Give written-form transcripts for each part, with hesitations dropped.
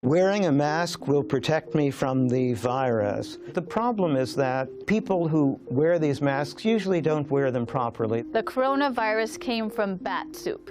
Wearing a mask will protect me from the virus. The problem is that people who wear these masks usually don't wear them properly. The coronavirus came from bat soup.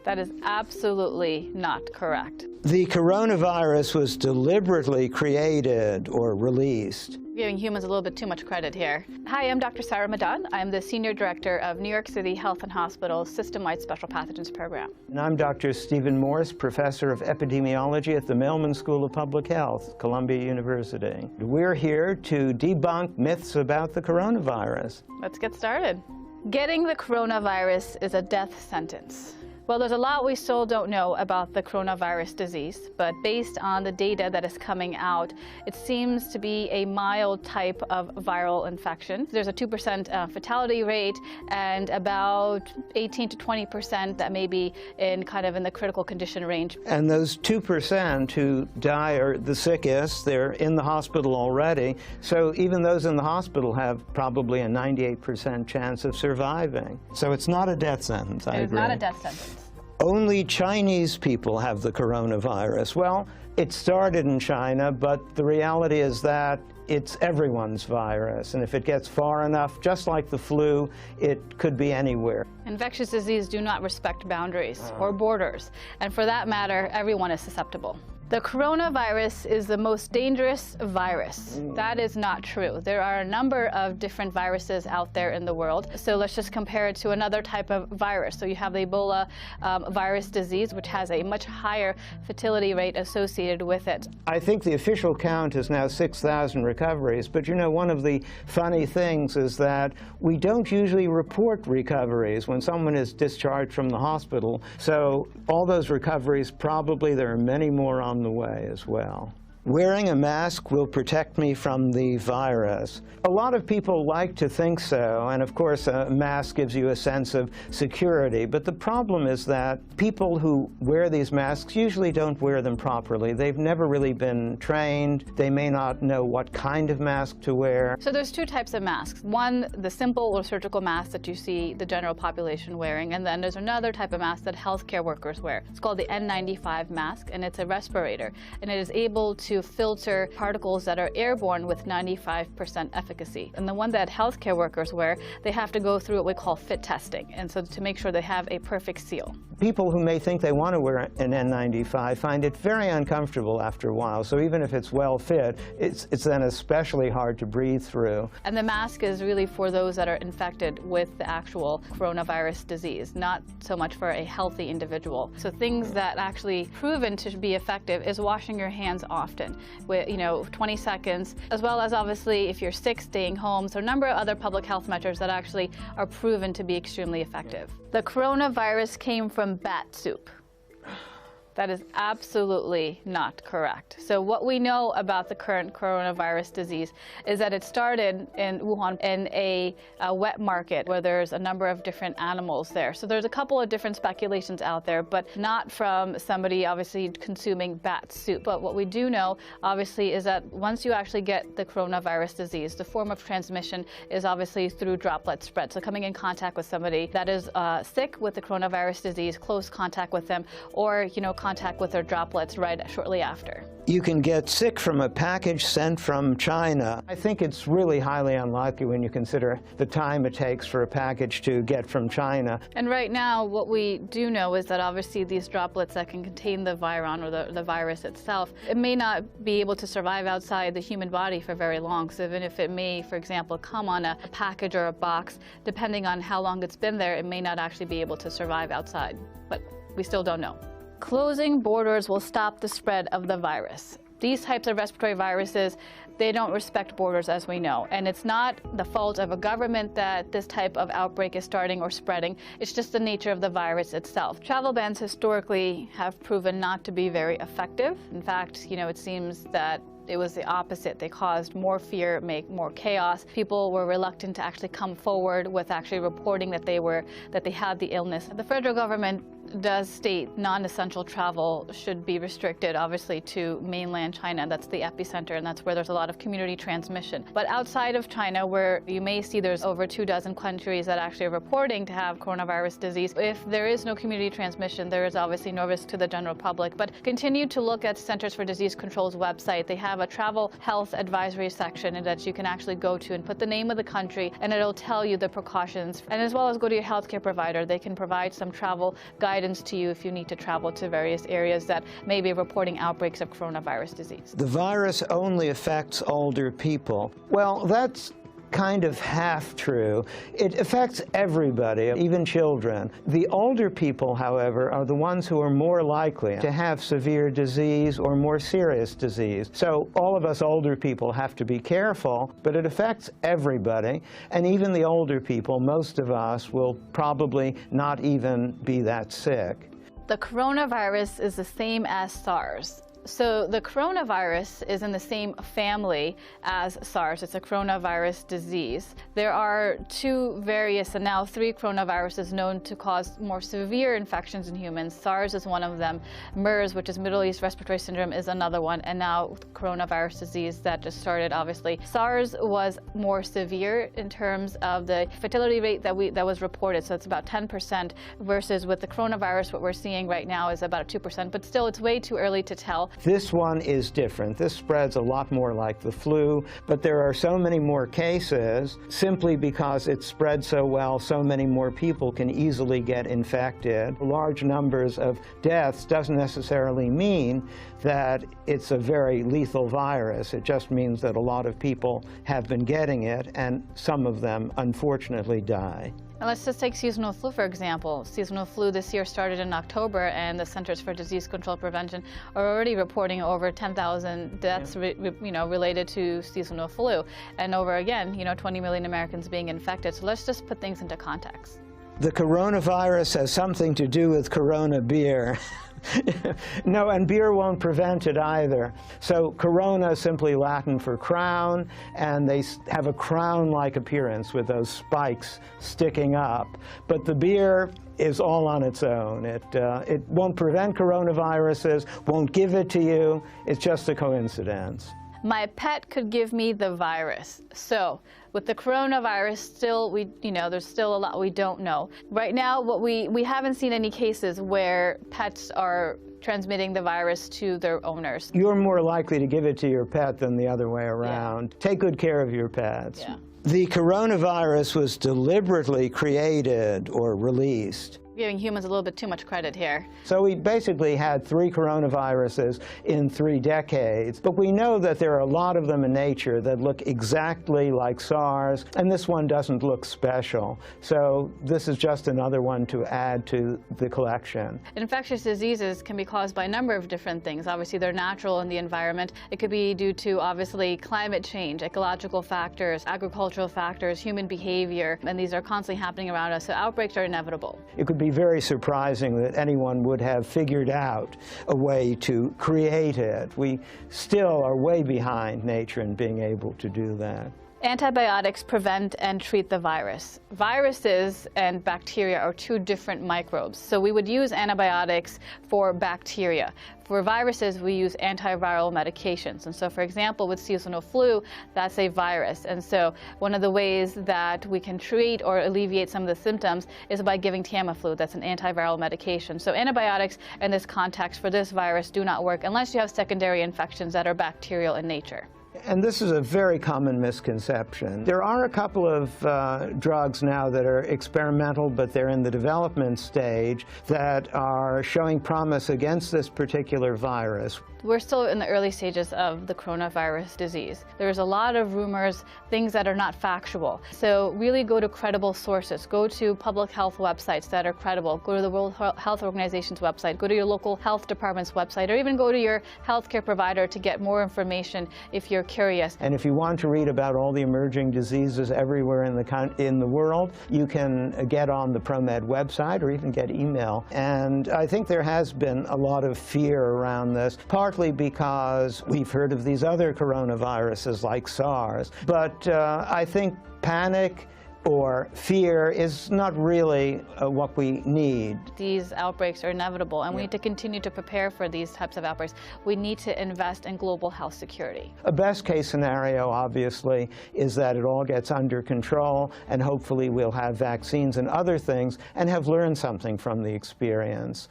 That is absolutely not correct. The coronavirus was deliberately created or released. Giving humans a little bit too much credit here. Hi, I'm Dr. Sarah Madan. I'm the Senior Director of New York City Health and Hospitals System-Wide Special Pathogens Program. And I'm Dr. Stephen Morse, Professor of Epidemiology at the Mailman School of Public Health, Columbia University. We're here to debunk myths about the coronavirus. Let's get started. Getting the coronavirus is a death sentence. Well, there's a lot we still don't know about the coronavirus disease, but based on the data that is coming out, it seems to be a mild type of viral infection. There's a 2% fatality rate and about 18 to 20% that may be in the critical condition range. And those 2% who die are the sickest. They're in the hospital already. So even those in the hospital have probably a 98% chance of surviving. So it's not a death sentence, I agree. It's not a death sentence. Only Chinese people have the coronavirus. Well, it started in China, but the reality is that it's everyone's virus. And if it gets far enough, just like the flu, it could be anywhere. Infectious disease do not respect boundaries or borders. And for that matter, everyone is susceptible. The coronavirus is the most dangerous virus. That is not true. There are a number of different viruses out there in the world. So let's just compare it to another type of virus. So you have the Ebola virus disease, which has a much higher fertility rate associated with it. I think the official count is now 6,000 recoveries. But you know, one of the funny things is that we don't usually report recoveries when someone is discharged from the hospital. So all those recoveries, probably there are many more on the way as well. Wearing a mask will protect me from the virus. A lot of people like to think so, and of course a mask gives you a sense of security, but the problem is that people who wear these masks usually don't wear them properly. They've never really been trained. They may not know what kind of mask to wear. So there's two types of masks. One, the simple or surgical mask that you see the general population wearing, and then there's another type of mask that healthcare workers wear. It's called the N95 mask, and it's a respirator, and it is able to filter particles that are airborne with 95% efficacy. And the one that healthcare workers wear, they have to go through what we call fit testing, and so to make sure they have a perfect seal. People who may think they want to wear an N95 find it very uncomfortable after a while, so even if it's well fit, it's then especially hard to breathe through. And the mask is really for those that are infected with the actual coronavirus disease, not so much for a healthy individual. So things that actually proven to be effective is washing your hands often, with 20 seconds, as well as obviously if you're sick, staying home. So a number of other public health measures that actually are proven to be extremely effective. The coronavirus came from bat soup. That is absolutely not correct. So what we know about the current coronavirus disease is that it started in Wuhan in a wet market where there's a number of different animals there. So there's a couple of different speculations out there, but not from somebody obviously consuming bat soup. But what we do know, obviously, is that once you actually get the coronavirus disease, the form of transmission is obviously through droplet spread. So coming in contact with somebody that is sick with the coronavirus disease, close contact with them, or contact with their droplets shortly after. You can get sick from a package sent from China. I think it's really highly unlikely when you consider the time it takes for a package to get from China. And right now, what we do know is that obviously these droplets that can contain the virion or the virus itself, it may not be able to survive outside the human body for very long. So even if it may, for example, come on a package or a box, depending on how long it's been there, it may not actually be able to survive outside. But we still don't know. Closing borders will stop the spread of the virus. These types of respiratory viruses, they don't respect borders, as we know. And it's not the fault of a government that this type of outbreak is starting or spreading. It's just the nature of the virus itself. Travel bans historically have proven not to be very effective. In fact, it seems that it was the opposite. They caused more fear, make more chaos. People were reluctant to actually come forward with actually reporting that they had the illness. The federal government does state non-essential travel should be restricted, obviously, to mainland China. That's the epicenter, and that's where there's a lot of community transmission. But outside of China, where you may see there's over 24 countries that actually are reporting to have coronavirus disease, if there is no community transmission, there is obviously no risk to the general public. But continue to look at Centers for Disease Control's website. They have a travel health advisory section that you can actually go to and put the name of the country, and it'll tell you the precautions. And as well as go to your healthcare provider, they can provide some travel guidance to you if you need to travel to various areas that may be reporting outbreaks of coronavirus disease. The virus only affects older people. Well, that's kind of half true. It affects everybody, even children. The older people, however, are the ones who are more likely to have severe disease or more serious disease. So all of us older people have to be careful, but it affects everybody. And even the older people, most of us will probably not even be that sick. The coronavirus is the same as SARS. So the coronavirus is in the same family as SARS. It's a coronavirus disease. There are two various, and now 3 coronaviruses known to cause more severe infections in humans. SARS is one of them. MERS, which is Middle East Respiratory Syndrome, is another one. And now coronavirus disease that just started, obviously. SARS was more severe in terms of the fertility rate that was reported. So it's about 10%, versus with the coronavirus, what we're seeing right now is about 2%. But still, it's way too early to tell. This one is different. This spreads a lot more like the flu, but there are so many more cases simply because it spreads so well. So many more people can easily get infected. Large numbers of deaths doesn't necessarily mean that it's a very lethal virus. It just means that a lot of people have been getting it, and some of them unfortunately die. And let's just take seasonal flu, for example. Seasonal flu this year started in October, and the Centers for Disease Control Prevention are already reporting over 10,000 deaths related to seasonal flu. And over, again, 20 million Americans being infected. So let's just put things into context. The coronavirus has something to do with Corona beer. No, and beer won't prevent it either. So Corona is simply Latin for crown, and they have a crown-like appearance with those spikes sticking up. But the beer is all on its own. It won't prevent coronaviruses, won't give it to you. It's just a coincidence. My pet could give me the virus. So with the coronavirus, there's still a lot we don't know. Right now, we haven't seen any cases where pets are transmitting the virus to their owners. You're more likely to give it to your pet than the other way around. Yeah. Take good care of your pets. Yeah. The coronavirus was deliberately created or released. Giving humans a little bit too much credit here. So we basically had 3 coronaviruses in 3 decades, but we know that there are a lot of them in nature that look exactly like SARS, and this one doesn't look special. So this is just another one to add to the collection. Infectious diseases can be caused by a number of different things. Obviously, they're natural in the environment. It could be due to, obviously, climate change, ecological factors, agricultural factors, human behavior, and these are constantly happening around us, so outbreaks are inevitable. It could be very surprising that anyone would have figured out a way to create it. We still are way behind nature in being able to do that. Antibiotics prevent and treat the virus. Viruses and bacteria are 2 different microbes. So we would use antibiotics for bacteria. For viruses, we use antiviral medications. And so, for example, with seasonal flu, that's a virus. And so one of the ways that we can treat or alleviate some of the symptoms is by giving Tamiflu. That's an antiviral medication. So antibiotics in this context for this virus do not work unless you have secondary infections that are bacterial in nature. And this is a very common misconception. There are a couple of drugs now that are experimental, but they're in the development stage, that are showing promise against this particular virus. We're still in the early stages of the coronavirus disease. There's a lot of rumors, things that are not factual. So really go to credible sources. Go to public health websites that are credible. Go to the World Health Organization's website. Go to your local health department's website, or even go to your healthcare provider to get more information if you're curious. And if you want to read about all the emerging diseases everywhere in the world, you can get on the ProMed website or even get email. And I think there has been a lot of fear around this, partly because we've heard of these other coronaviruses like SARS. But I think panic or fear is not really what we need. These outbreaks are inevitable, and we need to continue to prepare for these types of outbreaks. We need to invest in global health security. A best case scenario, obviously, is that it all gets under control, and hopefully we'll have vaccines and other things and have learned something from the experience.